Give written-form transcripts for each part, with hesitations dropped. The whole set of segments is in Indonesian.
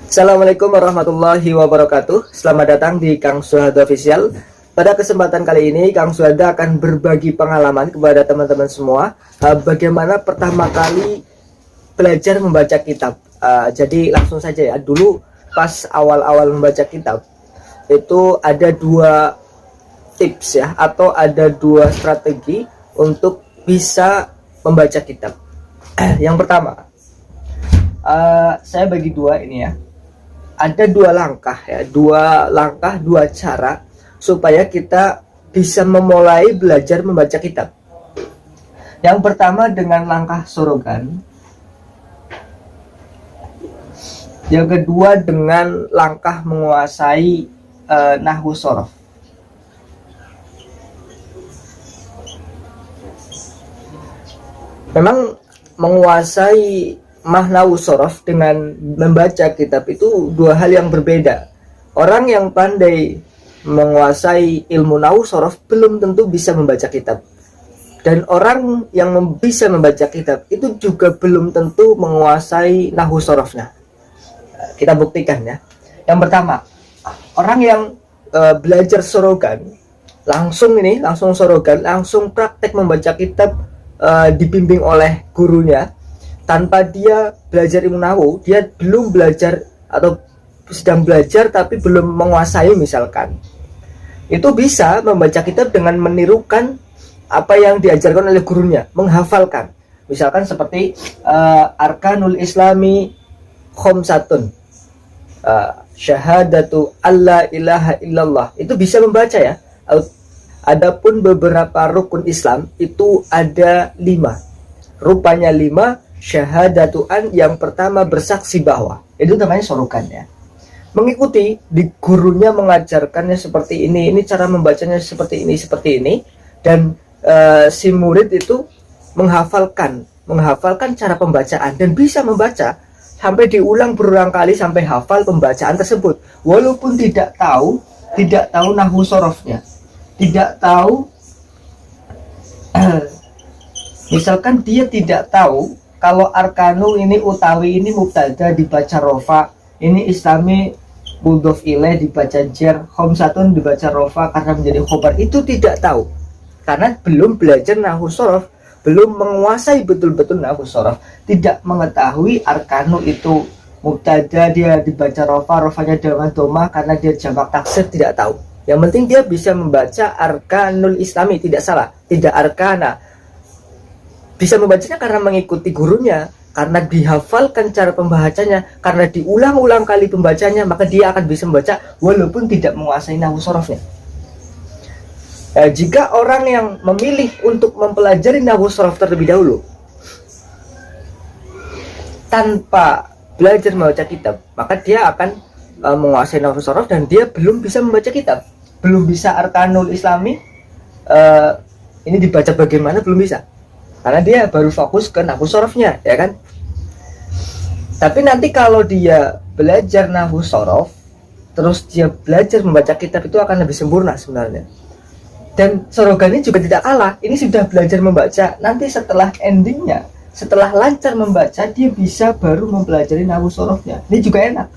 Assalamualaikum warahmatullahi wabarakatuh. Selamat datang di Kang Suhada Official. Pada kesempatan kali ini Kang Suhada akan berbagi pengalaman kepada teman-teman semua bagaimana pertama kali belajar membaca kitab. Jadi langsung saja ya. Dulu pas awal-awal membaca kitab itu ada dua tips ya, atau ada dua strategi untuk bisa membaca kitab. Yang pertama, saya bagi dua ini ya. Ada dua langkah ya, dua cara supaya kita bisa memulai belajar membaca kitab. Yang pertama dengan langkah sorogan. Yang kedua dengan langkah menguasai nahwu sorof. Memang menguasai Mahnawu sorof dengan membaca kitab itu dua hal yang berbeda. Orang yang pandai menguasai ilmu nahu sorof belum tentu bisa membaca kitab. Dan orang yang bisa membaca kitab itu juga belum tentu menguasai nahu sorofnya. Kita buktikan ya. Yang pertama, orang yang belajar sorogan, langsung sorogan, langsung praktek membaca kitab dibimbing oleh gurunya, tanpa dia belajar ilmu nahwu, dia belum belajar atau sedang belajar tapi belum menguasai misalkan. Itu bisa membaca kitab dengan menirukan apa yang diajarkan oleh gurunya, menghafalkan. Misalkan seperti Arkanul Islami Khomsatun, Syahadatu alla ilaha illallah. Itu bisa membaca ya. Adapun beberapa rukun Islam itu ada 5. Rupanya 5. Syahadatuan, yang pertama bersaksi bahwa, itu namanya sorokan ya. Mengikuti di gurunya mengajarkannya seperti ini cara membacanya seperti ini, dan si murid itu menghafalkan cara pembacaan dan bisa membaca sampai diulang berulang kali sampai hafal pembacaan tersebut, walaupun tidak tahu nahwu sorofnya, tidak tahu misalkan dia tidak tahu kalau arkanu ini utawi ini mubtada dibaca rofa, ini islami mudhof ilaih dibaca jar, khomsatun dibaca rofa karena menjadi khobar, itu tidak tahu karena belum belajar nahwu sorof, belum menguasai betul-betul nahwu sorof, tidak mengetahui arkanu itu mubtada dia dibaca rofa, rofanya dengan domah karena dia jamak taksir, tidak tahu. Yang penting dia bisa membaca arkanul islami, tidak salah, tidak arkana. Bisa membacanya karena mengikuti gurunya, karena dihafalkan cara pembacanya, karena diulang-ulang kali pembacanya, maka dia akan bisa membaca walaupun tidak menguasai nahwu sorofnya. Jika orang yang memilih untuk mempelajari nahwu sorof terlebih dahulu tanpa belajar membaca kitab, maka dia akan menguasai nahwu sorof dan dia belum bisa membaca kitab, belum bisa arkanul islami, ini dibaca bagaimana, belum bisa. Karena dia baru fokus ke nahwu sorofnya, ya kan? Tapi nanti kalau dia belajar nahwu sorof, terus dia belajar membaca kitab, itu akan lebih sempurna sebenarnya. Dan sorogannya juga tidak kalah. Ini sudah belajar membaca, nanti setelah endingnya, setelah lancar membaca, dia bisa baru mempelajari nahwu sorofnya. Ini juga enak.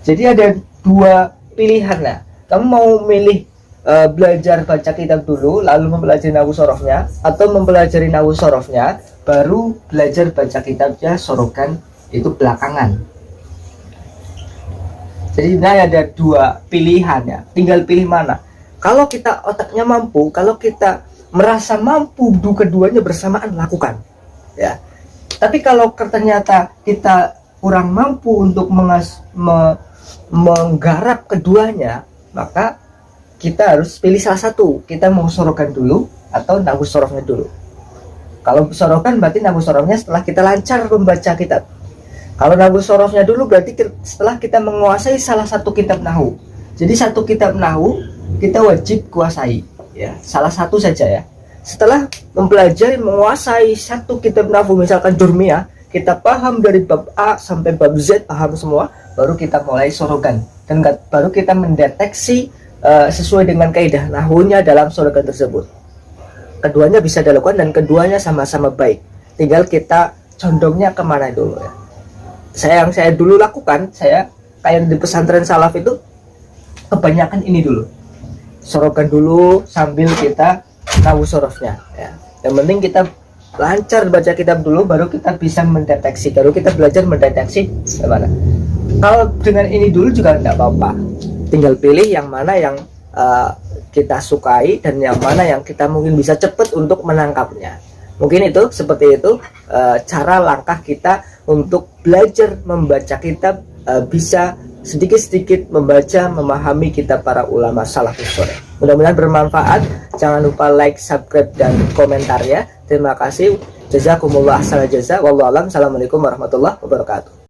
Jadi ada dua pilihan lah. Kamu mau milih belajar baca kitab dulu lalu mempelajari nahwu sorofnya, atau mempelajari nahwu sorofnya baru belajar baca kitabnya sorogan, itu belakangan. Jadi ini ada dua pilihan ya, tinggal pilih mana. Kalau kita otaknya mampu, kalau kita merasa mampu keduanya bersamaan, lakukan ya. Tapi kalau ternyata kita kurang mampu untuk menggarap keduanya, maka kita harus pilih salah satu. Kita mau sorokan dulu atau nahwu sorofnya dulu. Kalau sorokan berarti nahwu sorofnya setelah kita lancar membaca kitab. Kalau nahwu sorofnya dulu berarti setelah kita menguasai salah satu kitab nahwu. Jadi satu kitab nahwu kita wajib kuasai ya, salah satu saja ya. Setelah mempelajari menguasai satu kitab nahwu, misalkan Jurmiyah, kita paham dari bab A sampai bab Z, paham semua, baru kita mulai sorokan dan baru kita mendeteksi sesuai dengan kaidah nahwunya dalam sorogan tersebut. Keduanya bisa dilakukan dan keduanya sama-sama baik. Tinggal kita condongnya kemana dulu ya. saya dulu lakukan, saya kayak di pesantren salaf itu kebanyakan ini dulu, sorokan dulu sambil kita nahu sorofnya ya. Yang penting kita lancar baca kitab dulu, baru kita bisa mendeteksi, baru kita belajar mendeteksi gimana. Kalau dengan ini dulu juga tidak apa-apa, tinggal pilih yang mana yang kita sukai dan yang mana yang kita mungkin bisa cepat untuk menangkapnya. Mungkin itu seperti itu cara langkah kita untuk belajar membaca kitab, bisa sedikit-sedikit membaca, memahami kitab para ulama salafus saleh. Mudah-mudahan bermanfaat. Jangan lupa like, subscribe, dan komentarnya. Terima kasih. Jazakumullah ahsanal jaza. Wallahu a'lam. Assalamualaikum warahmatullahi wabarakatuh.